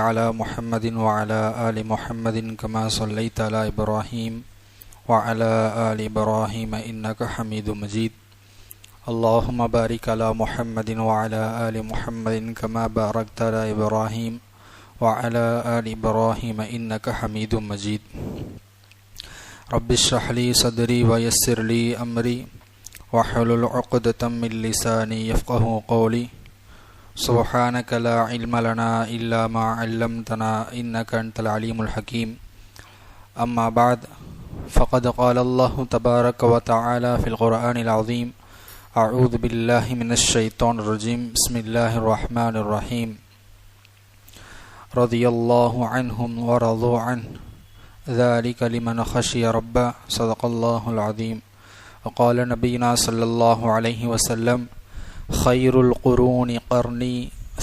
على محمد وعلى آل محمد كما صليت على إبراهيم وعلى آل إبراهيم إنك حميد مجيد اللهم بارك على محمد وعلى آل محمد كما باركت على إبراهيم وعلى آل إبراهيم إنك حميد مجيد رب اشرح لي صدري ويسر لي أمري واحلل عقدة من لساني يفقهوا قولي سبحانك لا علم لنا إلا ما علمتنا إنك أنت العليم الحكيم أما بعد فقد قال الله تبارك وتعالى في القرآن العظيم أعوذ بالله من الشيطان الرجيم بسم الله الرحمن الرحيم رضي الله عنهم ورضوا عنه ذلك لمن خشي ربه صدق الله العظيم وقال نبينا صلى الله عليه وسلم خير القرون قرني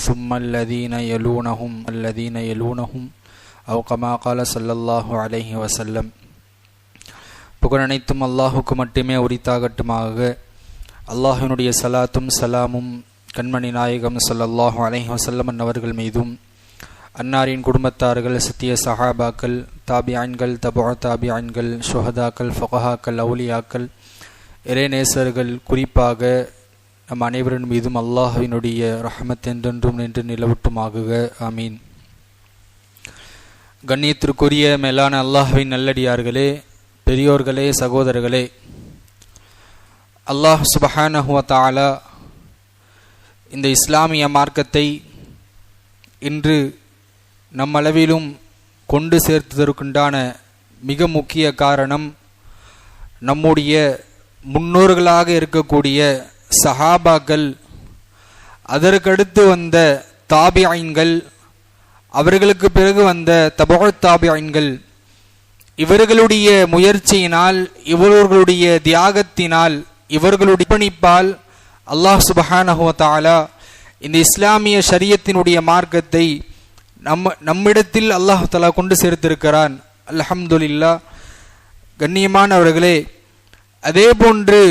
ثم الذين يلونهم أو كما قال صلى الله عليه وسلم. புகழ் அனைத்தும் அல்லாஹுக்கு மட்டுமே உரித்தாகட்டுமாக. அல்லாஹினுடைய சலாத்தும் சலாமும் கண்மணி நாயகம் ஸல்லல்லாஹு அலைஹி வஸல்லம் அவர்கள் மீதும், அன்னாரின் குடும்பத்தார்கள், சத்திய சஹாபாக்கள், தாபிஆன்கள், தபுஅ தாபிஆன்கள், ஷுஹதாக்கள், ஃபுகஹாக்கள், அவுலியாக்கள், இறைநேசர்கள், குறிப்பாக நம் அனைவரின் மீதும் அல்லாஹ்வினுடைய ரஹ்மத் என்றென்றும் நின்று நிலவட்டுமாகுக. ஆமீன். கண்ணியத்திற்குரிய மேலான அல்லாஹ்வின் நல்லடியார்களே, பெரியோர்களே, சகோதரர்களே, அல்லாஹ் சுப்ஹானஹு வ தஆலா இந்த இஸ்லாமிய மார்க்கத்தை இன்று நம்மளவிலும் கொண்டு சேர்த்ததற்குண்டான மிக முக்கிய காரணம் நம்முடைய முன்னோர்களாக இருக்கக்கூடிய சஹாபாக்கள், அதற்கடுத்து வந்த தாபிஐன்கள், அவர்களுக்கு பிறகு வந்த தபுஅ தாபிஐன்கள், இவர்களுடைய முயற்சியினால், இவர்களுடைய தியாகத்தினால், இவர்களுடைய பணிப்பால் அல்லாஹ் சுப்ஹானஹு வ தஆலா இந்த இஸ்லாமிய ஷரியத்தினுடைய மார்க்கத்தை நம்மிடத்தில் அல்லாஹ் தஆலா கொண்டு சேர்த்திருக்கிறான். அல்ஹம்துலில்லாஹ். கண்ணியமானவர்களே, அதே போன்று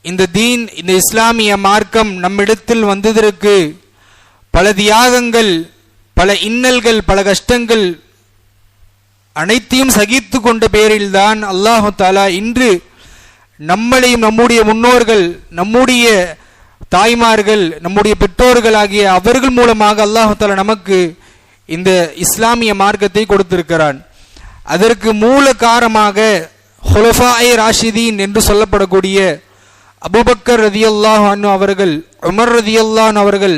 இந்த தீன், இந்த இஸ்லாமிய மார்க்கம் நம்மிடத்தில் வந்ததற்கு பல தியாகங்கள், பல இன்னல்கள், பல கஷ்டங்கள் அனைத்தையும் சகித்து கொண்ட பேரில்தான் அல்லாஹு தஆலா இன்று நம்மளையும், நம்முடைய முன்னோர்கள், நம்முடைய தாய்மார்கள், நம்முடைய பெற்றோர்கள் ஆகிய அவர்கள் மூலமாக அல்லாஹு தஆலா நமக்கு இந்த இஸ்லாமிய மார்க்கத்தை கொடுத்திருக்கிறான். அதற்கு மூல காரணமாக ஹுலஃபாயே ராஷிதீன் என்று சொல்லப்படக்கூடிய அபூபக்கர் ரதியல்லாஹு அன்ஹு அவர்கள், உமர் ரதியல்லாஹு அன்ஹு அவர்கள்,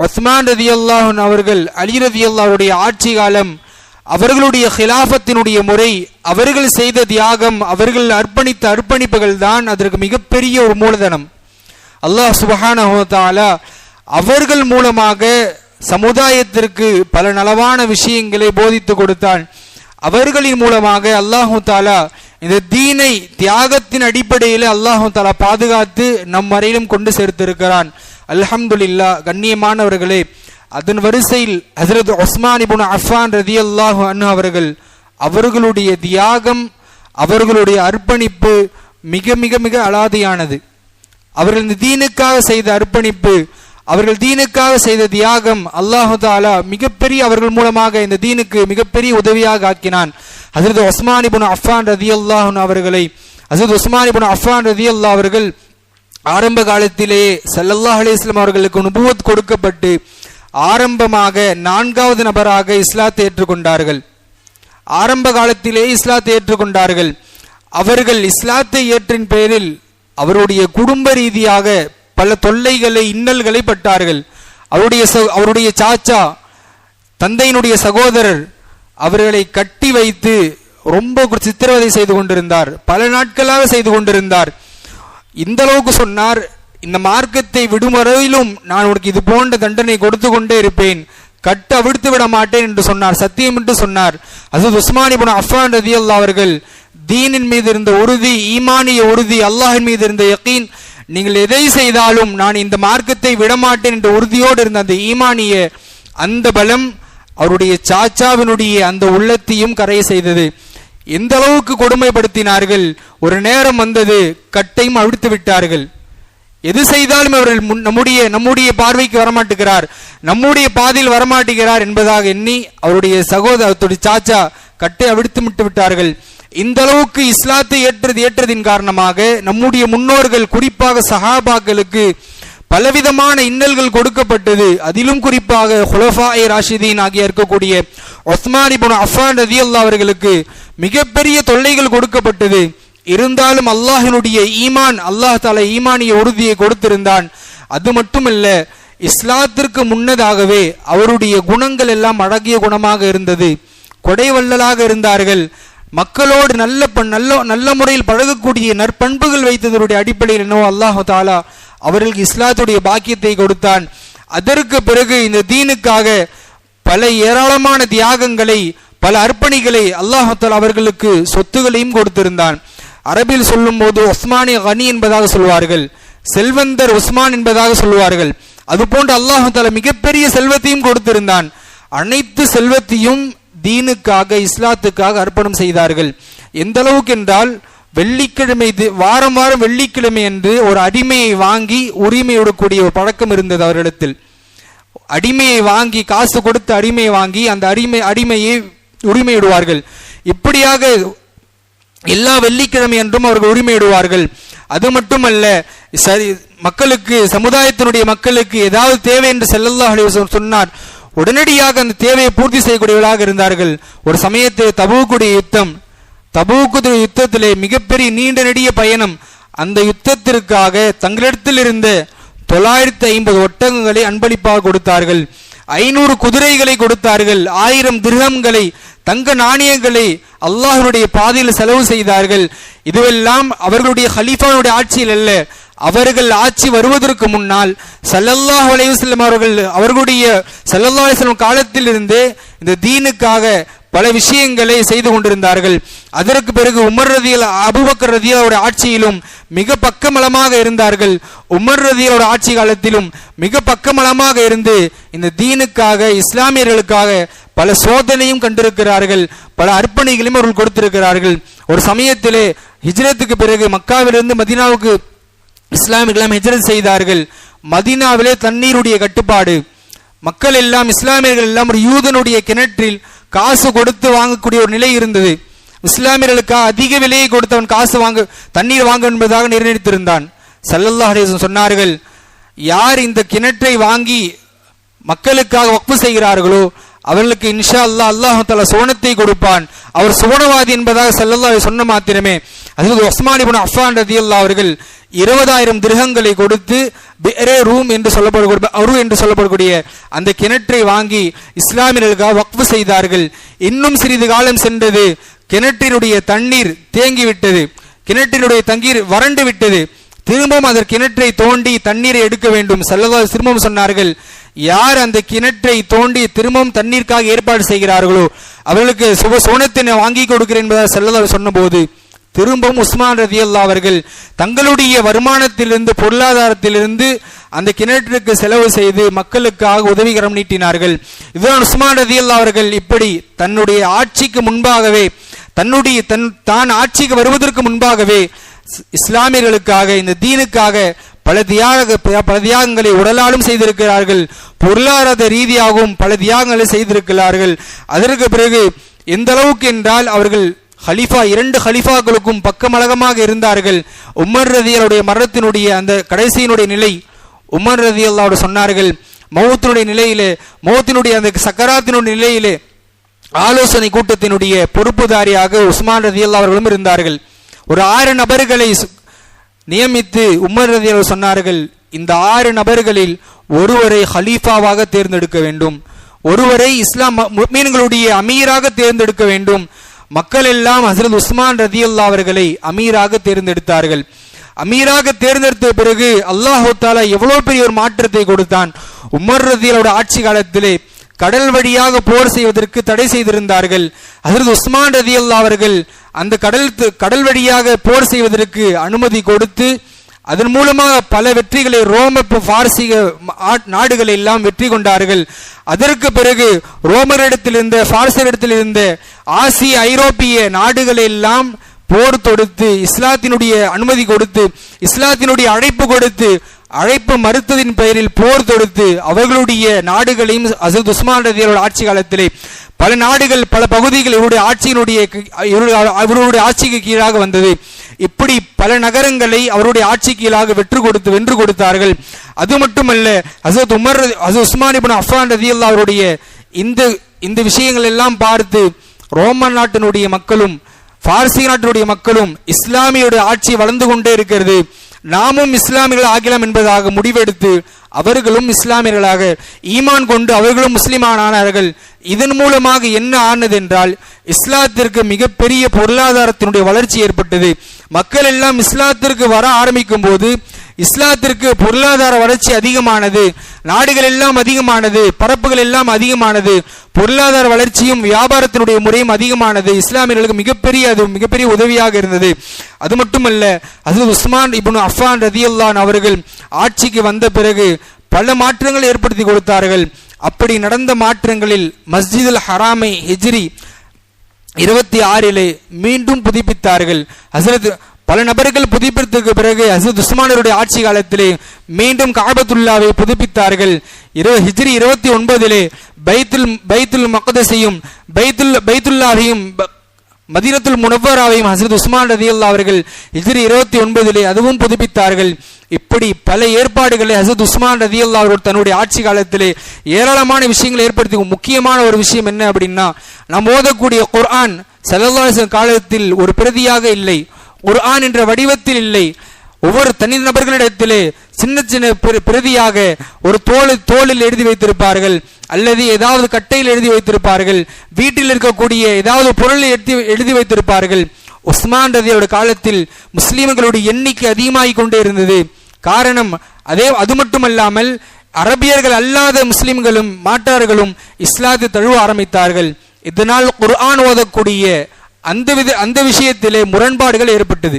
உஸ்மான் ரதியல்லாஹு அன்ஹு அவர்கள், அலி ரதியல்லாஹு அவருடைய ஆட்சி காலம், அவர்களுடைய ஹிலாஃபத்தினுடைய முறை, அவர்கள் செய்த தியாகம், அவர்கள் அர்ப்பணித்த அர்ப்பணிப்புகள் தான் அதற்கு மிகப்பெரிய ஒரு மூலதனம். அல்லாஹ் சுப்ஹானஹு வ தஆலா அவர்கள் மூலமாக சமுதாயத்திற்கு பல நலவான விஷயங்களை போதித்து கொடுத்தான். அவர்களின் மூலமாக அல்லாஹு தஆலா இந்த தீனை தியாகத்தின் அடிப்படையில் அல்லாஹு தஆலா பாதுகாத்து நம் வரையிலும் கொண்டு சேர்த்திருக்கிறான். அல்ஹம்துலில்லாஹ். கண்ணியமானவர்களே, அதன் வரிசையில் ஹஜ்ரத் உஸ்மான் இப்னு அஃபான் ரதியல்லாஹு அன்ஹு அவர்கள், அவர்களுடைய தியாகம், அவர்களுடைய அர்ப்பணிப்பு மிக மிக மிக அலாதியானது. அவர்கள் இந்த தீனுக்காக செய்த அர்ப்பணிப்பு, அவர்கள் தீனுக்காக செய்த தியாகம் அல்லாஹு தஆலா மிகப்பெரிய அவர்கள் மூலமாக இந்த தீனுக்கு மிகப்பெரிய உதவியாக ஆக்கினான். ஹஜ்ரத் உஸ்மான் இப்னு அஃபான் ரதியல்லாஹு அன்ஹு அவர்களை, ஹஜ்ரத் உஸ்மான் இப்னு அஃபான் ரதியல்லாஹு அவர்கள் ஆரம்ப காலத்திலேயே ஸல்லல்லாஹு அலைஹி வஸல்லம் அவர்களுக்கு நுபுவத் கொடுக்கப்பட்டு ஆரம்பமாக 4வது நபராக இஸ்லாத்தை ஏற்றுக்கொண்டார்கள். ஆரம்ப காலத்திலேயே இஸ்லாத்தை ஏற்றுக்கொண்டார்கள். அவர்கள் இஸ்லாத்தை ஏற்றின் பெயரில் அவருடைய குடும்ப ரீதியாக பல தொல்லைகளை, இன்னல்களை பட்டார்கள். அவருடைய சாச்சா, தந்தையினுடைய சகோதரர் அவர்களை கட்டி வைத்து ரொம்ப சித்திரவதை செய்து கொண்டிருந்தார். பல நாட்களாக செய்து கொண்டிருந்தார். இந்த அளவுக்கு சொன்னார், இந்த மார்க்கத்தை விடும் வரையிலும் நான் உனக்கு இது போன்ற தண்டனை கொடுத்து கொண்டே இருப்பேன், கட்ட அவிழ்த்து விட மாட்டேன் என்று சொன்னார். சத்தியம் என்று சொன்னார். ஹஜ்ரத் உஸ்மான் இப்னு அஃபான் ரலியல்லாஹு அவர்கள் தீனின் மீது இருந்த உறுதி, ஈமானிய உறுதி, அல்லாஹ்வின் மீது இருந்த யகீன், நீங்கள் எதை செய்தாலும் நான் இந்த மார்க்கத்தை விடமாட்டேன் என்ற உறுதியோடு இருந்த அந்த ஈமானிய அந்த பலம் அவருடைய சாச்சாவினுடைய அந்த உள்ளத்தையும் கரை செய்தது. எந்த அளவுக்கு கொடுமைப்படுத்தினார்கள். ஒரு நேரம் வந்தது, கட்டையும் அவிழ்த்து விட்டார்கள். எது செய்தாலும் அவர்கள் நம்முடைய பார்வைக்கு வரமாட்டுகிறார், நம்முடைய பாதையில் வரமாட்டுகிறார் என்பதாக எண்ணி அவருடைய சகோதரத்துடைய சாச்சா கட்டை அவிழ்த்து விட்டார்கள். இந்த அளவுக்கு இஸ்லாத்தை ஏற்றதின் காரணமாக நம்முடைய முன்னோர்கள், குறிப்பாக சஹாபாக்களுக்கு பலவிதமான இன்னல்கள் கொடுக்கப்பட்டது. அதிலும் குறிப்பாக குலஃபாயே ராஷிதீன் ஆகிய இருக்கக்கூடிய உஸ்மான் இப்னு அஃபான் ரலியல்லாஹு அவர்களுக்கு மிகப்பெரிய தொல்லைகள் கொடுக்கப்பட்டது. இருந்தாலும் அல்லாஹ்வினுடைய ஈமான், அல்லாஹ் தஆலா ஈமானிய உறுதியை கொடுத்திருந்தான். அது மட்டுமல்ல, இஸ்லாத்திற்கு முன்னதாகவே அவருடைய குணங்கள் எல்லாம் அழகிய குணமாக இருந்தது. கொடைவள்ளலாக இருந்தார்கள். மக்களோடு நல்ல முறையில் பழகக்கூடிய நற்பண்புகள் வைத்ததனுடைய அடிப்படையில் என்னவோ அல்லாஹ் தஆலா அவர்களுக்கு இஸ்லாத்துடைய பாக்கியத்தை கொடுத்தான். அதற்கு பிறகு இந்த தீனுக்காக பல ஏராளமான தியாகங்களை, பல அர்ப்பணிகளை அல்லாஹ் தஆலா அவர்களுக்கு சொத்துகளையும் கொடுத்திருந்தான். அரபில் சொல்லும் போது உஸ்மானி கனி என்பதாக சொல்வார்கள், செல்வந்தர் உஸ்மான் என்பதாக சொல்வார்கள். அதுபோன்று அல்லாஹ் தஆலா மிகப்பெரிய செல்வத்தையும் கொடுத்திருந்தான். அனைத்து செல்வத்தையும் தீனுக்காக, இஸ்லாத்துக்காக அர்ப்பணம் செய்தார்கள். எந்த அளவுக்கு என்றால், வெள்ளிக்கிழமை வாரம் வெள்ளிக்கிழமை என்று ஒரு அடிமையை வாங்கி உரிமையிடக்கூடிய ஒரு பழக்கம் இருந்தது அவர்களிடத்தில். அடிமையை வாங்கி, காசு கொடுத்து அடிமையை வாங்கி அந்த அடிமையை உரிமையிடுவார்கள். இப்படியாக எல்லா வெள்ளிக்கிழமை என்றும் அவர்கள் உரிமையிடுவார்கள். அது மட்டுமல்ல, மக்களுக்கு, சமுதாயத்தினுடைய மக்களுக்கு ஏதாவது தேவை என்று ஸல்லல்லாஹு அலைஹி வஸல்லம் சொன்னார், உடனடியாக அந்த தேவையை பூர்த்தி செய்யக்கூடியவர்களாக இருந்தார்கள். ஒரு சமயத்தில் தபூக்குடைய யுத்தத்திலே மிகப்பெரிய நீண்ட நெடிய பயணம். அந்த யுத்தத்திற்காக தங்களிடத்தில் இருந்த 950 ஒட்டகங்களை அன்பளிப்பாக கொடுத்தார்கள். 500 குதிரைகளை கொடுத்தார்கள். 1000 திர்ஹம்களை, தங்க நாணயங்களை அல்லாஹ்வுடைய பாதையில் செலவு செய்தார்கள். இதுவெல்லாம் அவர்களுடைய ஹலீஃபாவுடைய ஆட்சியில் அல்ல, அவர்கள் ஆட்சி வருவதற்கு முன்னால் ஸல்லல்லாஹு அலைஹி வஸல்லம் அவர்களுடைய ஸல்லல்லாஹு அலைஹி வஸல்லம் காலத்தில் இருந்தே இந்த தீனுக்காக பல விஷயங்களை செய்து கொண்டிருந்தார்கள். அதற்கு பிறகு உமர் அபூபக்கர் ரலியல்லாஹு ஆட்சியிலும் மிக பக்கமலமாக இருந்தார்கள். உமர் ரலியல்லாஹு ஆட்சி காலத்திலும் மிக பக்கமலமாக இருந்து இந்த தீனுக்காக, இஸ்லாமியர்களுக்காக பல சோதனையும் கண்டிருக்கிறார்கள், பல அர்ப்பணிகளையும் அவர்கள் கொடுத்திருக்கிறார்கள். ஒரு சமயத்திலே ஹிஜ்ரத்துக்கு பிறகு மக்காவிலிருந்து மதீனாவுக்கு இஸ்லாமியர்கள் ஹிஜ்ரத் செய்தார்கள். மதீனாவிலே தண்ணீருடைய கட்டுப்பாடு, மக்கள் எல்லாம், இஸ்லாமியர்கள் எல்லாம் ஒரு யூதனுடைய கிணற்றில் காசு கொடுத்து வாங்கக்கூடிய ஒரு நிலை இருந்தது. இஸ்லாமியர்களுக்காக அதிக விலையை கொடுத்தவன் தண்ணீர் வாங்க என்பதாக நிர்ணயித்திருந்தான். ஸல்லல்லாஹு அலைஹி வஸல்லம் சொன்னார்கள், யார் இந்த கிணற்றை வாங்கி மக்களுக்காக வக்ஃப் செய்கிறார்களோ அவர்களுக்கு இன்ஷா அல்லாஹ் அல்லாஹ் தஆலா சுவனத்தை கொடுப்பான். அவர் சுவனவாதி என்பதாக ஸல்லல்லாஹு அலைஹி சொன்ன மாத்திரமே ஹஜ்ரத் உஸ்மான் இப்னு அஃபான் ரலியல்லாஹு அவர்கள் 20000 திர்ஹங்களை கொடுத்து பிஅரே ரூம் என்று சொல்லப்படக்கூடிய அந்த கிணற்றை வாங்கி இஸ்லாமியர்களுக்காக வக்ஃப் செய்தார்கள். இன்னும் சிறிது காலம் சென்றது, கிணற்றினுடைய தண்ணீர் தேங்கிவிட்டது, கிணற்றினுடைய தண்ணீர் வறண்டு விட்டது. திரும்பவும் அந்த கிணற்றை தோண்டி தண்ணீரை எடுக்க வேண்டும். ஸல்லல்லாஹு திரும்பவும் சொன்னார்கள், யார் அந்த கிணற்றை தோண்டி திரும்பவும் தண்ணீருக்காக ஏற்பாடு செய்கிறார்களோ அவர்களுக்கு சுவனத்தை வாங்கி கொடுக்கிறேன் என்பதாக ஸல்லல்லாஹு சொன்னபோது திரும்பவும் உஸ்மான் ரலியல்லாஹு அவர்கள் தங்களுடைய வருமானத்திலிருந்து, பொருளாதாரத்திலிருந்து அந்த கிணற்றுக்கு செலவு செய்து மக்களுக்காக உதவிகரம் நீட்டினார்கள். இதுதான் உஸ்மான் ரலியல்லாஹு அவர்கள் இப்படி தன்னுடைய ஆட்சிக்கு முன்பாகவே, தான் ஆட்சிக்கு வருவதற்கு முன்பாகவே இஸ்லாமியர்களுக்காக, இந்த தீனுக்காக பல தியாகங்களை உடலாலும் செய்திருக்கிறார்கள், பொருளாதார ரீதியாகவும் பல தியாகங்களை செய்திருக்கிறார்கள். அதற்கு பிறகு எந்த அளவுக்கு என்றால், அவர்கள் இரண்டு ஹலீஃபாக்களுக்கும் பக்கமலகமாக இருந்தார்கள். உமர் ரலியல்லாஹுடைய மரணத்தினுடைய அந்த கடைசியினுடைய நிலை, உமர் ரலியல்லாஹு சொன்னார்கள், மௌத்தினுடைய அந்த சக்கராத்தினுடைய நிலையிலே ஆலோசனை கூட்டத்தினுடைய பொறுப்புதாரியாக உஸ்மான் ரலியல்லாஹு அவர்களும் இருந்தார்கள். ஒரு 6 நபர்களை நியமித்து உமர் ரலியல்லாஹு சொன்னார்கள், இந்த 6 நபர்களில் ஒருவரை ஹலீஃபாவாக தேர்ந்தெடுக்க வேண்டும், ஒருவரை இஸ்லாம் முஃமின்களுடைய அமீராக தேர்ந்தெடுக்க வேண்டும். மக்கள் எல்லாம் ஹஜ்ரத் உஸ்மான் ரலியல்லாஹு அவர்களை அமீராக தேர்ந்தெடுத்தார்கள். அமீராக தேர்ந்தெடுத்த பிறகு அல்லாஹ் தஆலா எவ்வளவு பெரிய ஒரு மாற்றத்தை கொடுத்தான். உமர் ரலியல்லாஹு ஆட்சி காலத்திலே கடல் வழியாக போர் செய்வதற்கு தடை செய்திருந்தார்கள். ஹஜ்ரத் உஸ்மான் ரலியல்லாஹு அவர்கள் அந்த கடல் வழியாக போர் செய்வதற்கு அனுமதி கொடுத்து அதன் மூலமாக பல வெற்றிகளை ரோம பார்சிக நாடுகளை எல்லாம் வெற்றி கொண்டார்கள். அதற்கு பிறகு ரோமரிடத்தில் இருந்த, பார்சியரிடத்தில் இருந்த ஆசிய ஐரோப்பிய நாடுகளை எல்லாம் போர் தொடுத்து, இஸ்லாத்தினுடைய அனுமதி கொடுத்து, இஸ்லாத்தினுடைய அழைப்பு கொடுத்து அழைப்பு மறுத்ததின் பெயரில் போர் தொடுத்து அவர்களுடைய நாடுகளையும் ஹசரத் உஸ்மான் ரலியல்லாஹு ஆட்சி காலத்திலே பல நாடுகள் பல பகுதிகள் இவருடைய ஆட்சிக்கு கீழாக வந்தது. இப்படி பல நகரங்களை அவருடைய ஆட்சி கீழாக வென்று கொடுத்தார்கள். அது மட்டுமல்ல, ஹசரத் உஸ்மான் இப்னு அஃபான் ரலியல்லாஹு அவருடைய இந்த விஷயங்கள் எல்லாம் பார்த்து ரோமன் நாட்டினுடைய மக்களும் பார்சி நாட்டினுடைய மக்களும் இஸ்லாமியோட ஆட்சி வளர்ந்து கொண்டே இருக்கிறது, நாமும் இஸ்லாமியர்கள் ஆகலாம் என்பதாக முடிவெடுத்து அவர்களும் இஸ்லாமியர்களாக ஈமான் கொண்டு அவர்களும் முஸ்லிமானார்கள். இதன் மூலமாக என்ன ஆனது என்றால், இஸ்லாத்திற்கு மிகப்பெரிய பொருளாதாரத்தினுடைய வளர்ச்சி ஏற்பட்டது. மக்கள் எல்லாம் இஸ்லாத்திற்கு வர ஆரம்பிக்கும் போது இஸ்லாத்திற்கு பொருளாதார வளர்ச்சி அதிகமானது, நாடுகள் எல்லாம் அதிகமானது, பரப்புகள் எல்லாம் அதிகமானது, பொருளாதார வளர்ச்சியும் வியாபாரத்தினுடைய முறையும் அதிகமானது. இஸ்லாமியர்களுக்கு மிகப்பெரிய உதவியாக இருந்தது. அது மட்டுமல்ல, ஹஜ்ரத் உஸ்மான் இப்னு அஃபான் ரலியல்லாஹு அவர்கள் ஆட்சிக்கு வந்த பிறகு பல மாற்றங்களை ஏற்படுத்தி கொடுத்தார்கள். அப்படி நடந்த மாற்றங்களில் மஸ்ஜிதுல் ஹராமை ஹிஜ்ரி 26 மீண்டும் புதுப்பித்தார்கள். பல நபர்கள் புதுப்பித்ததற்கு பிறகு ஹஜ்ரத் உஸ்மானுடைய ஆட்சி காலத்திலே மீண்டும் காபத்துல்லாவை புதுப்பித்தார்கள். ஹிஜ்ரி 29 பைத்துல் மக்தஸையும் பைத்துல்லாவையும் மதீனத்துல் முனவ்வராவையும் ஹஜ்ரத் உஸ்மான் ரலியல்லாஹு அவர்கள் ஹிஜ்ரி 29 அதுவும் புதுப்பித்தார்கள். இப்படி பல ஏற்பாடுகளை ஹஜ்ரத் உஸ்மான் ரலியல்லாஹு அவர்கள் தன்னுடைய ஆட்சி காலத்திலே ஏராளமான விஷயங்களை ஏற்படுத்தி. முக்கியமான ஒரு விஷயம் என்ன அப்படின்னா, நாம் ஓதக்கூடிய குர்ஆன் ஸல்லல்லாஹு அலைஹி வஸல்லம் காலத்தில் ஒரு பிரதியாக இல்லை, குர்ஆன் என்ற வடிவத்தில் இல்லை. ஒவ்வொரு தனி நபர்களிடத்திலே சின்ன சின்ன பிரதியாக ஒரு தோளில் எழுதி வைத்திருப்பார்கள், அல்லது ஏதாவது கட்டையில் எழுதி வைத்திருப்பார்கள், வீட்டில் இருக்கக்கூடிய ஏதாவது பொருளை எழுதி வைத்திருப்பார்கள். உஸ்மான் ரலியல்லாஹு காலத்தில் முஸ்லிம்களுடைய எண்ணிக்கை அதிகமாகிக் கொண்டே இருந்தது. காரணம் அது மட்டுமல்லாமல் அரபியர்கள் அல்லாத முஸ்லிம்களும் மாட்டார்களும் இஸ்லாத்தை தழுவ ஆரம்பித்தார்கள். இதனால் குர்ஆன் ஓதக்கூடிய அந்த விஷயத்திலே முரண்பாடுகள் ஏற்பட்டது.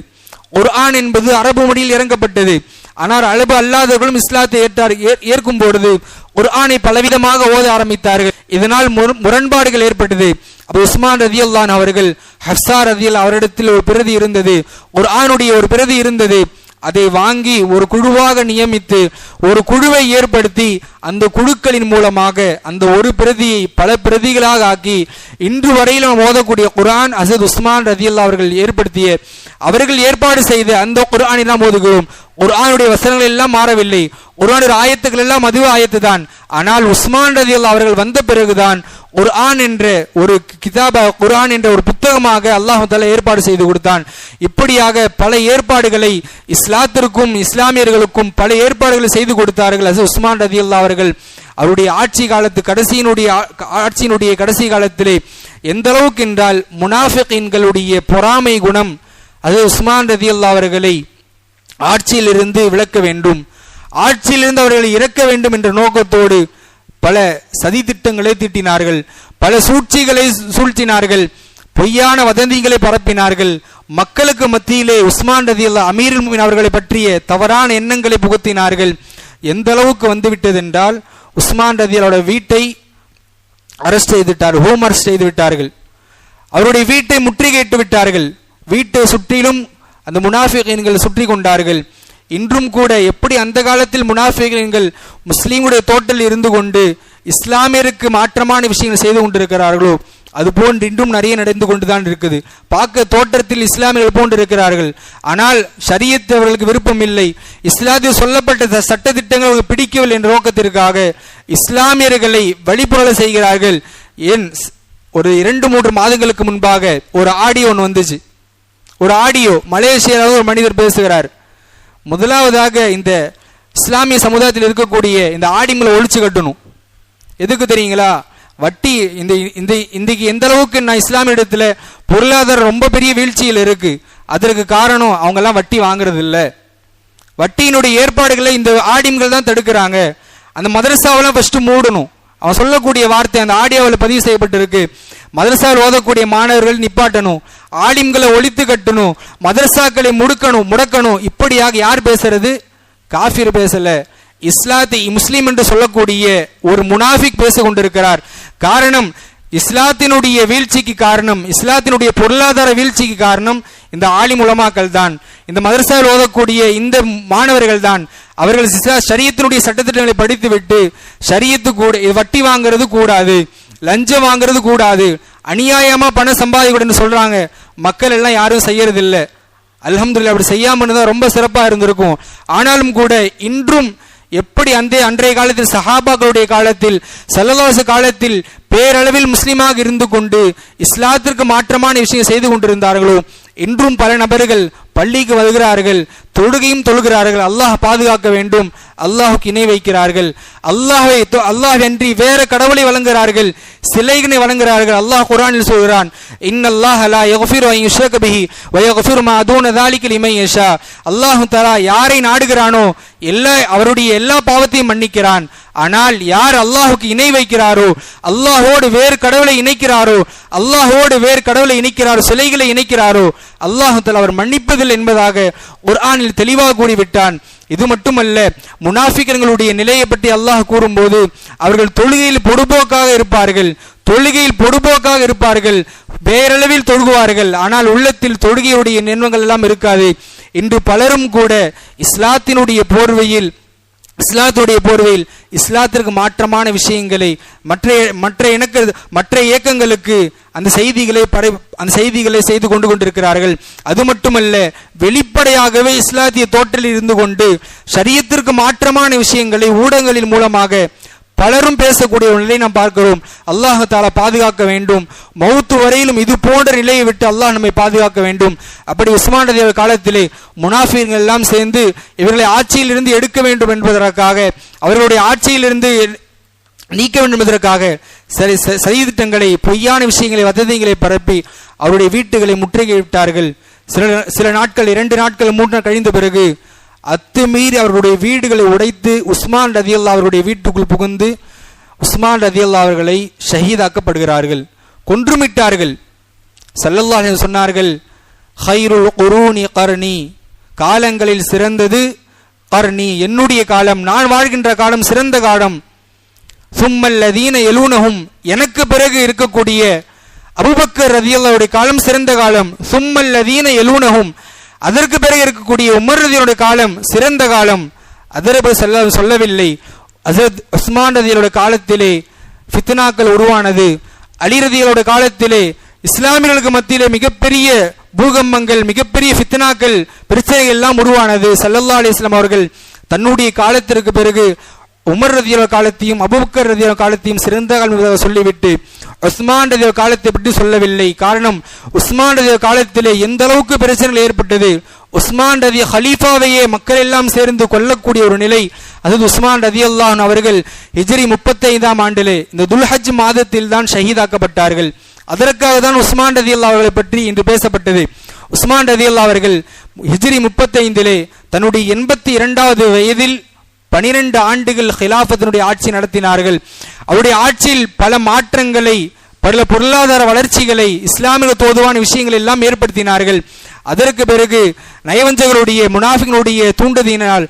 குர்ஆன் என்பது அரபு மொழியில் இறங்கப்பட்டது. ஆனால் அரபு அல்லாதவர்களும் இஸ்லாத்தை ஏற்கும் பொழுது குர்ஆனை பலவிதமாக ஓத ஆரம்பித்தார்கள். இதனால் முரண்பாடுகள் ஏற்பட்டது. அப்போ உஸ்மான் ரலியல்லாஹு அவர்கள் ஹஃப்ஸா ரலியல்லாஹு அவரிடத்தில் ஒரு பிரதி இருந்தது, குர்ஆனுடைய ஒரு பிரதி இருந்தது. அதை வாங்கி ஒரு குழுவாக நியமித்து ஒரு குழுவை ஏற்படுத்தி அந்த குழுக்களின் மூலமாக அந்த ஒரு பிரதியை பல பிரதிகளாக ஆக்கி இன்று வரையிலும் ஓதக்கூடிய குர்ஆன் ஹஜ்ரத் உஸ்மான் ரலியல்லாஹு அவர்கள் ஏற்பாடு செய்த அந்த குர்ஆனை நாம் ஓதுகிறோம். குர்ஆனுடைய வசனங்கள் எல்லாம் மாறவில்லை, குர்ஆனுடைய ஆயத்துக்கள் எல்லாம் அதுவே ஆயத்து தான். ஆனால் உஸ்மான் ரலியல்லாஹு அவர்கள் வந்த பிறகுதான் குர்ஆன் என்ற ஒரு குர்ஆன் என்ற ஒரு புத்தகமாக அல்லாஹ் தஆலா ஏற்பாடு செய்து கொடுத்தான். இப்படியாக பல ஏற்பாடுகளை இஸ்லாத்திற்கும் இஸ்லாமியர்களுக்கும் பல ஏற்பாடுகளை செய்து கொடுத்தார்கள் ஹஜ்ரத் உஸ்மான் ரலியல்லாஹு அவர்கள். அவருடைய ஆட்சியினுடைய கடைசி காலத்திலே எந்த அளவுக்கு என்றால், முனாஃபிகீன்களுடைய பொறாமை குணம் ஹஜ்ரத் உஸ்மான் ரலியல்லாஹு அவர்களை ஆட்சியிலிருந்து விலக்க வேண்டும், ஆட்சியிலிருந்து அவர்களை இறக்க வேண்டும் என்ற நோக்கத்தோடு பல சதி திட்டங்களை தீட்டினார்கள், பல சூழ்ச்சினார்கள், பொய்யான வதந்திகளை பரப்பினார்கள். மக்களுக்கு மத்தியிலே உஸ்மான் ரலியல்லாஹு அமீருல் முஃமினீன் அவர்களை பற்றிய தவறான எண்ணங்களை புகுத்தினார்கள். எந்த அளவுக்கு வந்துவிட்டது என்றால், உஸ்மான் ரலியல்லாஹு வீட்டை ஹோம் அரெஸ்ட் செய்து விட்டார்கள். அவருடைய வீட்டை முற்றுகையிட்டு விட்டார்கள். வீட்டை சுற்றிலும் அந்த முனாஃபிகீன்கள் சுற்றி கொண்டார்கள். இன்றும் கூட எப்படி அந்த காலத்தில் முனாஃபிகீன்கள் முஸ்லீமுடைய தோட்டத்தில் இருந்து கொண்டு இஸ்லாமியருக்கு மாற்றமான விஷயங்கள் செய்து கொண்டிருக்கிறார்களோ, அதுபோன்று இன்றும் நிறைய நடந்து கொண்டுதான் இருக்குது. பார்க்க தோற்றத்தில் இஸ்லாமியர்கள் போன்று இருக்கிறார்கள், ஆனால் ஷரியத் அவர்களுக்கு விருப்பம் இல்லை. இஸ்லாத்தில் சொல்லப்பட்ட சட்ட திட்டங்கள் அவர்கள் பிடிக்கவில்லை என்ற நோக்கத்திற்காக இஸ்லாமியர்களை வழிபுரள செய்கிறார்கள். ஏன், ஒரு 2-3 மாதங்களுக்கு முன்பாக ஒரு ஆடியோ ஒன்று வந்துச்சு. ஒரு ஆடியோ மலேசியாவில் ஒரு மனிதர் பேசுகிறார். முதலாவதாக இந்த இஸ்லாமிய சமுதாயத்தில் இருக்கக்கூடிய இந்த ஆடிங்களை ஒழிச்சு கட்டணும். எதுக்கு தெரியுங்களா? வட்டி இன்றைக்கு எந்த அளவுக்கு நான் இஸ்லாமிய இடத்துல பொருளாதாரம் ரொம்ப பெரிய வீழ்ச்சியில் இருக்கு, அதற்கு காரணம் அவங்க எல்லாம் வட்டி வாங்குறது இல்லை. வட்டியினுடைய ஏற்பாடுகளை இந்த ஆடிம்கள் தான் தடுக்கிறாங்க. அந்த மதரசாவெல்லாம் ஃபர்ஸ்ட் மூடணும். அவன் சொல்லக்கூடிய வார்த்தை அந்த ஆடியோவில் பதிவு செய்யப்பட்டிருக்கு. மதரசாவில் ஓதக்கூடிய மாணவர்கள் நிப்பாட்டணும், ஆலிம்களை ஒழித்து கட்டணும், மதரசாக்களை முடக்கணும். இப்படியாக யார் பேசுறது? காஃபிர் பேசல, இஸ்லாத்தை முஸ்லீம் என்று சொல்லக்கூடிய ஒரு முனாஃபிக் பேசிக் கொண்டிருக்கிறார். காரணம், இஸ்லாத்தினுடைய வீழ்ச்சிக்கு காரணம், இஸ்லாத்தினுடைய பொருளாதார வீழ்ச்சிக்கு காரணம் இந்த ஆலிம் உலமாக்கள் தான். இந்த மதரசாவில் ஓதக்கூடிய இந்த மாணவர்கள் தான். அவர்கள் ஷரியத்தினுடைய சட்டத்திட்டங்களை படித்துவிட்டு ஷரியத்து கூட வட்டி வாங்குறது கூடாது, லஞ்சம் வாங்குறது கூடாது, அநியாயமா பணம் சம்பாதிக்கூடாதுன்னு சொல்றாங்க. மக்கள் எல்லாம் யாரும் செய்யறது இல்லை. அல்ஹம்துலில்லாஹ் அப்படி செய்யாம தான் ரொம்ப சிறப்பா இருந்திருக்கும். ஆனாலும் கூட இன்றும் எப்படி அன்றைய காலத்தில் சஹாபாக்களுடைய காலத்தில் ஸல்லல்லாஹு அலைஹி காலத்தில் பேரளவில் முஸ்லிமாக இருந்து கொண்டு இஸ்லாத்திற்கு மாற்றமான விஷயம் செய்து கொண்டிருந்தார்களோ, இன்றும் பல நபர்கள் பள்ளிக்கு வருகிறார்கள், தொழுகையும் தொழுகிறார்கள், அல்லாஹ் பாதுகாக்க வேண்டும், அல்லாஹுக்கு இணை வைக்கிறார்கள், அல்லாஹ் அன்றி வேற கடவுளை வழங்குகிறார்கள், சிலைகளை வழங்குகிறார்கள். அல்லாஹ் குர்ஆனில் சொல்கிறான், இன்னல்லாஹ லா யக்ஃபிரு அன் யுஷ்ரக பிஹி வ யக்ஃபிரு மா தூன ஸாலிக லிமன் யஷா. அல்லாஹ் தஆலா யாரை நாடுகிறானோ அவருடைய எல்லா பாவத்தையும் மன்னிக்கிறான். ஆனால் யார் அல்லாஹுக்கு இணை வைக்கிறாரோ, அல்லாஹோடு வேறு கடவுளை இணைக்கிறாரோ, சிலைகளை இணைக்கிறாரோ, அல்லாஹ் தஆலா அவர் மன்னிப்பதில்லை என்பதாக குர்ஆனில் தெளிவாக கூறிவிட்டான். இது மட்டுமல்ல, முனாஃபிக்குகளுடைய நிலையை பற்றி அல்லாஹ் கூறும்போது அவர்கள் தொழுகையில் பொடுபோக்காக இருப்பார்கள், பேரளவில் தொழுகுவார்கள், ஆனால் உள்ளத்தில் தொழுகையுடைய எண்ணங்கள் எல்லாம் இருக்காது. இன்று பலரும் கூட இஸ்லாத்துடைய போர்வையில் இஸ்லாத்திற்கு மாற்றமான விஷயங்களை மற்ற இயக்கங்களுக்கு அந்த செய்திகளை செய்து கொண்டிருக்கிறார்கள். அது மட்டுமல்ல, வெளிப்படையாகவே இஸ்லாத்திய தோற்றலில் இருந்து கொண்டு ஷரியத்திற்கு மாற்றமான விஷயங்களை ஊடகங்களின் மூலமாக பலரும் பேசக்கூடிய ஒரு நிலை நாம் பார்க்கிறோம். அல்லாஹ் தஆலா பாதுகாக்க வேண்டும். மௌத்து வரையிலும் இது போன்ற நிலையை விட்டு அல்லாஹ் நம்மை பாதுகாக்க வேண்டும். அப்படி உஸ்மான் ரலியல்லாஹு காலத்திலே முனாஃபிக்குகள் எல்லாம் சேர்ந்து இவர்களை ஆட்சியில் இருந்து எடுக்க வேண்டும் என்பதற்காக, அவர்களுடைய ஆட்சியிலிருந்து நீக்க வேண்டும் என்பதற்காக சதித்திட்டங்களை, பொய்யான விஷயங்களை, வதந்திகளை பரப்பி அவருடைய வீட்டுகளை முற்றுகையிட்டார்கள். சில நாட்கள், 2 நாட்கள், 3 நாட்கள் கழிந்த பிறகு அத்துமீறி அவர்களுடைய வீடுகளை உடைத்து உஸ்மான் ரலியல்லாஹு அவருடைய வீட்டுக்குள் புகுந்து உஸ்மான் ரலியல்லாஹு அவர்களை ஷஹீதாக்கப்படுகிறார்கள், கொன்றுமிட்டார்கள். ஸல்லல்லாஹு அலைஹி வஸல்லம் சொன்னார்கள், ஹைருல் குரூனி கர்னி, காலங்களில் சிறந்தது கர்னி, என்னுடைய காலம், நான் வாழ்கின்ற காலம் சிறந்த காலம். சும்மல்லதீன யலூனஹும், எனக்கு பிறகு இருக்கக்கூடிய அபூபக்கர் ரலியல்லாஹுடைய காலம் சிறந்த காலம். சும்மல்லதீன யலூனஹும், அதற்கு பிறகு இருக்கக்கூடிய உமர் ரலியல்லாஹுடைய காலம் சிறந்த காலம். அதற்கு சொல்லவில்லை, ஹஜ்ரத் உஸ்மான் ரலியல்லாஹுடைய காலத்திலே ஃபித்னாக்கள் உருவானது, அலி ரலியல்லாஹுடைய காலத்திலே இஸ்லாமியர்களுக்கு மத்தியிலே மிகப்பெரிய பூகம்பங்கள், மிகப்பெரிய ஃபித்னாக்கள், பிரச்சனைகள் எல்லாம் உருவானது. ஸல்லல்லாஹு அலைஹி வஸல்லம் அவர்கள் தன்னுடைய காலத்திற்கு பிறகு உமர் ரலியல்லாஹு காலத்தையும் அபூபக்கர் ரலியல்லாஹு காலத்தையும் சிறந்த காலம் சொல்லிவிட்டு உஸ்மான் ரலியல்லாஹு காலத்தை பற்றி சொல்லவில்லை. காரணம், உஸ்மான் ரலியல்லாஹு காலத்திலே எந்த அளவுக்கு பிரச்சனைகள் ஏற்பட்டது, உஸ்மான் ரலியல்லாஹு ஹலீஃபாவையே மக்கள் எல்லாம் சேர்ந்து கொல்லக்கூடிய ஒரு நிலை. அதாவது உஸ்மான் ரலியல்லாஹு அவர்கள் ஹிஜ்ரி 35ஆம் ஆண்டிலே இந்த துல்ஹஜ் மாதத்தில் தான் ஷஹீதாக்கப்பட்டார்கள். அதற்காக தான் உஸ்மான் ரலியல்லாஹு அவர்களை பற்றி இன்று பேசப்பட்டது. உஸ்மான் ரலியல்லாஹு அவர்கள் ஹிஜ்ரி 35 தன்னுடைய 82வது வயதில் 12 ஆண்டுகள் ஹிலாஃபத்தினுடைய ஆட்சி நடத்தினார்கள். அவருடைய ஆட்சியில் பல மாற்றங்களை, பல பொருளாதார வளர்ச்சிகளை, இஸ்லாமிய தோதுவான விஷயங்கள் எல்லாம் ஏற்படுத்தினார்கள். அதற்கு பிறகு நயவஞ்சகருடைய, முனாஃபிகளுடைய தூண்டுதலினால்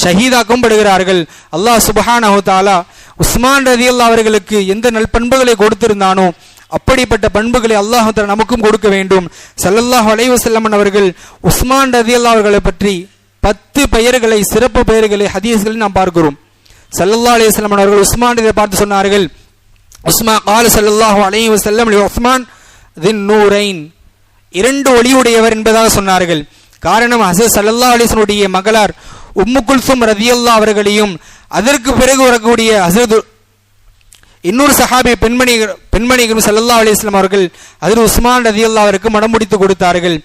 ஷஹீதாக்கும் படுகிறார்கள். அல்லாஹ் சுப்ஹானஹு வ தஆலா உஸ்மான் ரலியல்லாஹு அவர்களுக்கு எந்த நல்பண்புகளை கொடுத்திருந்தானோ அப்படிப்பட்ட பண்புகளை அல்லாஹ் தஆலா நமக்கும் கொடுக்க வேண்டும். ஸல்லல்லாஹு அலைஹி வஸல்லம் அவர்கள் உஸ்மான் ரலியல்லாஹு அவர்களை பற்றி 10 பெயர்களை, சிறப்பு பெயர்களை ஹதீஸ்களில் நாம் பார்க்கிறோம். ஸல்லல்லாஹு அலைஹி வஸல்லம் அவர்கள் உஸ்மான் இதை பார்த்து சொன்னார்கள், உஸ்மான் قال ஸல்லல்லாஹு அலைஹி வஸல்லம் உஸ்மான் தின் நூரைன், 2 ஒளியுடையவர் என்பதாக சொன்னார்கள். காரணம், ஹஸரத் ஸல்லல்லாஹு அலைஹி வஸல்லம் மகளார் உம்மு குல்சும் ரலியல்லாஹு அவர்களையும் அதற்கு பிறகு வரக்கூடிய ஹஸரத் இன்னொரு சஹாபி பெண்மணிகளும் ஸல்லல்லாஹு அலைஹி வஸல்லம் அவர்கள் ஹஸரத் உஸ்மான் ரலியல்லாஹு அவருக்கு மனம் முடித்து கொடுத்தார்கள்.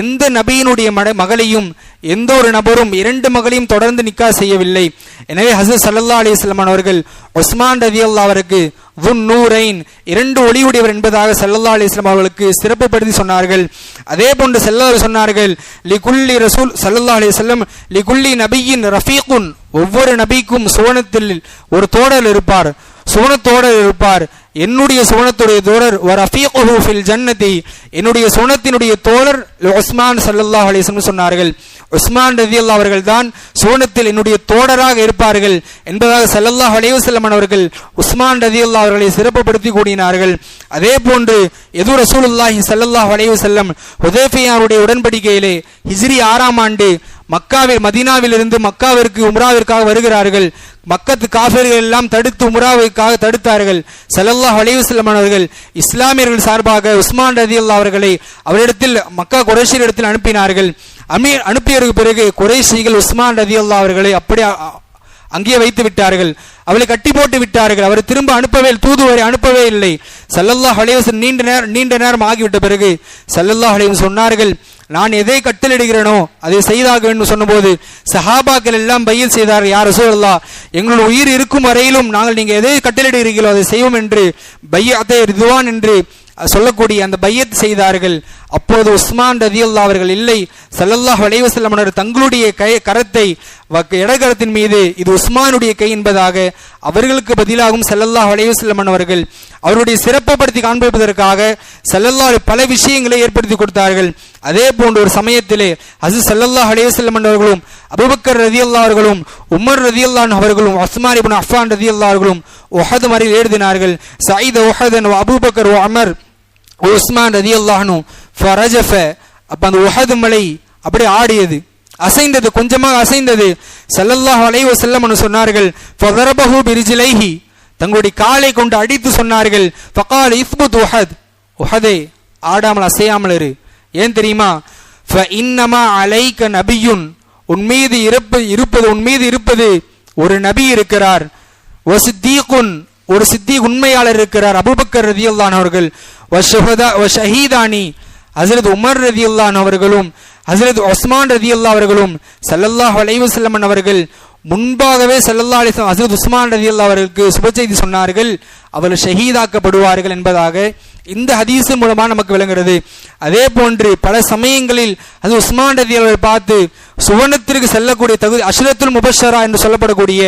எந்த நபியினுடைய மகளையும் எந்த ஒரு நபரும் 2 மகளையும் தொடர்ந்து நிக்கா செய்யவில்லை. எனவே ஹஸரத் ஸல்லல்லாஹு அலைஹி வஸல்லம் அவர்கள் உஸ்மான் ரலியல்லாஹு அவருக்கு துன் நூரைன், 2 ஒளியுடையவர் என்பதாக ஸல்லல்லாஹு அலைஹி வஸல்லம் அவர்களுக்கு சிறப்புப்படுத்தி சொன்னார்கள். அதே போன்று சொன்னார்கள், லிகுல்லி ரசூல் ஸல்லல்லாஹு அலைஹி வஸல்லம் லிகுல்லி நபியின் ரஃபீகுன், ஒவ்வொரு நபிக்கும் சுவனத்தில் ஒரு தோழர் இருப்பார், சுவனத்தோடர் இருப்பார். என்னுடைய சுவனத்துடைய தோழர் வரஃபீகுஹு ஃபில் ஜன்னதி, என்னுடைய சுவனத்தினுடைய தோழர் உஸ்மான் ஸல்லல்லாஹு அலைஹி வஸல்லம் சொன்னார்கள். உஸ்மான் ரலியல்லாஹு அவர்கள் தான் சுவனத்தில் என்னுடைய தோழராக இருப்பார்கள் என்பதாக ஸல்லல்லாஹு அலைஹி வஸல்லம் அவர்கள் உஸ்மான் ரலியல்லாஹு அவர்களை சிறப்புப்படுத்தி கூறினார்கள். அதே போன்று எது ரசூலுல்லாஹி ஸல்லல்லாஹு அலைஹி வஸல்லம் ஹுதைஃபியாவுடைய உடன்படிக்கையிலே ஹிஜ்ரி 6ஆம் ஆண்டு மதீனாவில் இருந்து மக்காவிற்கு உம்ராவிற்காக வருகிறார்கள். மக்கத்து காஃபிர்கள் எல்லாம் தடுத்து உம்ராவிற்காக தடுத்தார்கள். ஸல்லல்லாஹு அலைஹி வஸல்லம் அவர்கள் இஸ்லாமியர்கள் சார்பாக உஸ்மான் ரலியல்லாஹு அவர்களை அவரிடத்தில் மக்கா குறைஷியரிடத்தில் அனுப்பினார்கள். அனுப்பியதற்கு பிறகு குறைஷிகள் உஸ்மான் ரலியல்லாஹு அவர்களை அப்படியே அங்கே வைத்து விட்டார்கள். அவளை கட்டி போட்டு விட்டார்கள். அவர் திரும்ப தூதுவரை அனுப்பவே இல்லை. ஸல்லல்லாஹு அலைஹி வஸல்லம் நீண்ட நேரம் ஆகிவிட்ட பிறகு ஸல்லல்லாஹு அலைஹி வஸல்லம் சொன்னார்கள், நான் எதை கட்டளிடுகிறேனோ அதை செய்தாக வேண்டும் சொன்னபோது சஹாபாக்கள் எல்லாம் பையல் செய்தார்கள். யா ரசூலல்லாஹ், எங்களுடைய உயிர் இருக்கும் வரையிலும் நாங்கள் நீங்க எதை கட்டளிடுகிறீர்களோ அதை செய்வோம் என்று பையத்தை ரிதுவான் என்று சொல்லக்கூடிய அந்த பையத் செய்தார்கள். அப்போது உஸ்மான் ரலியல்லாஹு அவர்கள் இல்லை, ஸல்லல்லாஹு அலைஹி வஸல்லம் அவர்கள் தங்களுடைய கரத்தை இடகரத்தின் மீது இது உஸ்மானுடைய கை என்பதாக அவர்களுக்கு பதிலாகவும் ஸல்லல்லாஹு அலைஹி வஸல்லம் அவர்கள் அவருடைய சிறப்புப்படுத்தி காண்பிப்பதற்காக ஸல்லல்லாஹு பல விஷயங்களை ஏற்படுத்தி கொடுத்தார்கள். அதே போன்ற ஒரு சமயத்திலே ஹஸரத் ஸல்லல்லாஹு அலைஹி வஸல்லம் அவர்களும் அபூபக்கர் ரலியல்லாஹு அவர்களும் உமர் ரலியல்லாஹு அவர்களும் உஸ்மான் இப்னு அஃபான் ரலியல்லாஹு அவர்களும் உஹத் மரில் எழுதினார்கள். சயீத உஹதன் வ அபூபக்கர் வ உமர் உஸ்மான் ரலியல்லாஹு அன்ஹு ஃபரஜஃப. அப்ப அந்த உஹத் மலை அப்படியே ஆடியது, அசைந்தது, கொஞ்சமாக அசைந்தது. ஸல்லல்லாஹு அலைஹி வஸல்லம் சொன்னார்கள், ஃபதரபஹு பிரிஜ்லைஹி, தங்களுடைய காலை கொண்டு அடித்து சொன்னார்கள். ஃபகால இஸ்புத் உஹத், உஹதே ஆடாமல் அசையாமல் இரு. ஏன் தெரியுமா? ஃபஇன்னமா அலைக நபியுன், உன் மீது இருப்பது ஒரு நபி இருக்கிறார். வசித்தீகுன், ஒரு சித்தீக் உண்மையாளர் இருக்கிறார், அபூபக்கர் ரலியல்லாஹு அன்ஹு அவர்கள். வஷஹீதானி, ஹஸரத் உமர் ரலியல்லாஹு அன்ஹு அவர்களும் ஹஸரத் உஸ்மான் ரலியல்லாஹு அவர்களும் ஸல்லல்லாஹு அலைஹி வஸல்லம் அவர்கள் முன்பாகவே ஸல்லல்லாஹு அலைஹி வஸல்லம் ஹஸரத் உஸ்மான் ரலியல்லாஹு அவர்களுக்கு சுப செய்தி சொன்னார்கள், அவர்கள் ஷஹீதாக்கப்படுவார்கள் என்பதாக இந்த ஹதீஸ் மூலமாக நமக்கு விளங்குகிறது. அதே போன்று பல சமயங்களில் அது உஸ்மான் ரலியல்லாஹு அவர்களை பார்த்து சுவனத்திற்கு செல்லக்கூடிய தகுதி அஷ்ரத்துல் முபஷரா என்று சொல்லப்படக்கூடிய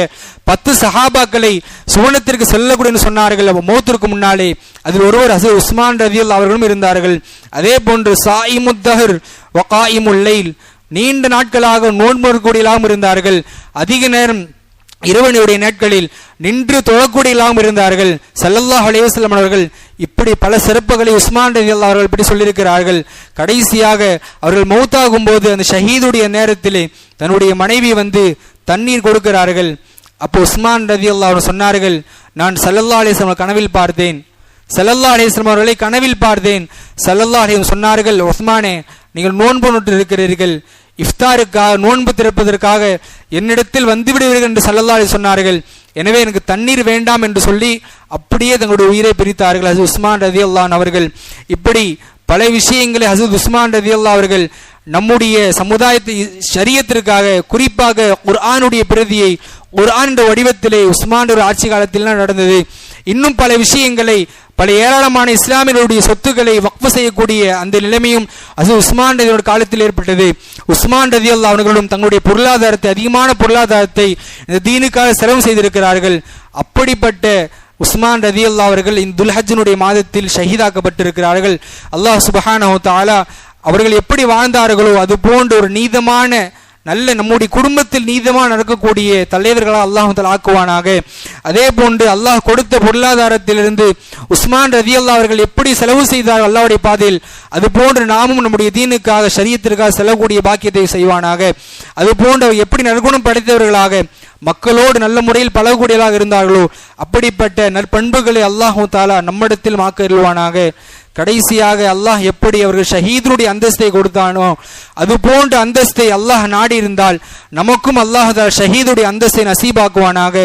10 சஹாபாக்களை சுவனத்திற்கு செல்லக்கூடிய என்று சொன்னார்கள் மௌத்திற்கு முன்னாலே. அதில் ஒருவர் ஹஸரத் உஸ்மான் ரலியல்லாஹு அவர்களும் இருந்தார்கள். அதே போன்று சாயிமுத் தஹர் வ காயிமுல் லைல், நீண்ட நாட்களாக நோன்புக்கூடியலாகவும் இருந்தார்கள். அதிக நேரம் இரவனுடைய நாட்களில் நின்று தொழக்கூடியலாகவும் இருந்தார்கள். ஸல்லல்லாஹு அலைஹி வஸல்லம் அவர்கள் இப்படி பல சிறப்புகளை உஸ்மான் ரலியல்லாஹு அவர்கள் இப்படி சொல்லியிருக்கிறார்கள். கடைசியாக அவர்கள் மௌத்தாகும் போது அந்த ஷஹீதுடைய நேரத்திலே தன்னுடைய மனைவி வந்து தண்ணீர் கொடுக்கிறார்கள். அப்போ உஸ்மான் ரலியல்லாஹு அவர்கள் சொன்னார்கள், நான் ஸல்லல்லாஹு அலைஹி வஸல்லம் கனவில் பார்த்தேன், ஸல்லல்லாஹு அலைஹி வஸல்லம் அவர்களை கனவில் பார்த்தேன். ஸல்லல்லாஹு அலைஹி வஸல்லம் சொன்னார்கள், உஸ்மானே, நீங்கள் நோன்பு நோட்டு இருக்கிறீர்கள், இஃப்தாருக்காக நோன்பு திறப்பதற்காக என்னிடத்தில் வந்துவிடுவீர்கள் என்று ஸல்லல்லாஹு அலைஹி சொன்னார்கள். எனவே எனக்கு தண்ணீர் வேண்டாம் என்று சொல்லி அப்படியே தங்களுடைய உயிரை பிரித்தார்கள் ஹஸரத் உஸ்மான் ரலியல்லாஹு அவர்கள். இப்படி பல விஷயங்களை ஹஸரத் உஸ்மான் ரலியல்லாஹு அவர்கள் நம்முடைய சமுதாயத்தை ஷரியத்திற்காக, குறிப்பாக குர்ஆனுடைய பிரதியை குர்ஆன் என்ற வடிவத்திலே உஸ்மான் ஆட்சி காலத்தில் நடந்தது. இன்னும் பல விஷயங்களை, பல ஏராளமான இஸ்லாமியர்களுடைய சொத்துக்களை வக்ஃப் செய்யக்கூடிய அந்த நிலைமையும் ஹஸரத் உஸ்மான் ரலியல்லாஹு காலத்தில் ஏற்பட்டது. உஸ்மான் ரலியல்லாஹு அவர்களும் தங்களுடைய பொருளாதாரத்தை, அதிகமான பொருளாதாரத்தை இந்த தீனுக்காக செலவு செய்திருக்கிறார்கள். அப்படிப்பட்ட உஸ்மான் ரலியல்லாஹு அவர்கள் இந்த துல்ஹஜ்ஜினுடைய மாதத்தில் ஷஹீதாக்கப்பட்டிருக்கிறார்கள். அல்லாஹ் சுப்ஹானஹு வ தஆலா அவர்கள் எப்படி வாழ்ந்தார்களோ அது போன்ற ஒரு நீதமான, நல்ல நம்முடைய குடும்பத்தில் நீதமாக நடக்கக்கூடிய தலைவர்களாக அல்லாஹ் தஆலா ஆக்குவானாக. அதே போன்று அல்லாஹ் கொடுத்த பொருளாதாரத்திலிருந்து உஸ்மான் ரலியல்லாஹு அவர்கள் எப்படி செலவு செய்தார்கள் அல்லாஹ்வுடைய பாதையில், அது போன்று நாமும் நம்முடைய தீனுக்காக, ஷரியத்திற்காக செல்லக்கூடிய பாக்கியத்தை செய்வானாக. அது போன்று எப்படி நற்குணம் படைத்தவர்களாக மக்களோடு நல்ல முறையில் பழகக்கூடியதாக இருந்தார்களோ அப்படிப்பட்ட நற்பண்புகளை அல்லாஹ் தஆலா நம்மிடத்தில் மாக்கருள்வானாக. கடைசியாக அல்லாஹ் எப்படி அவர்கள் ஷஹீதுடைய அந்தஸ்தை கொடுத்தானோ அது போன்ற அந்தஸ்தை அல்லாஹ் நாடி இருந்தால் நமக்கும் அல்லாஹ் ஷஹீதுடைய அந்தஸ்தை நசீபாக்குவானாக.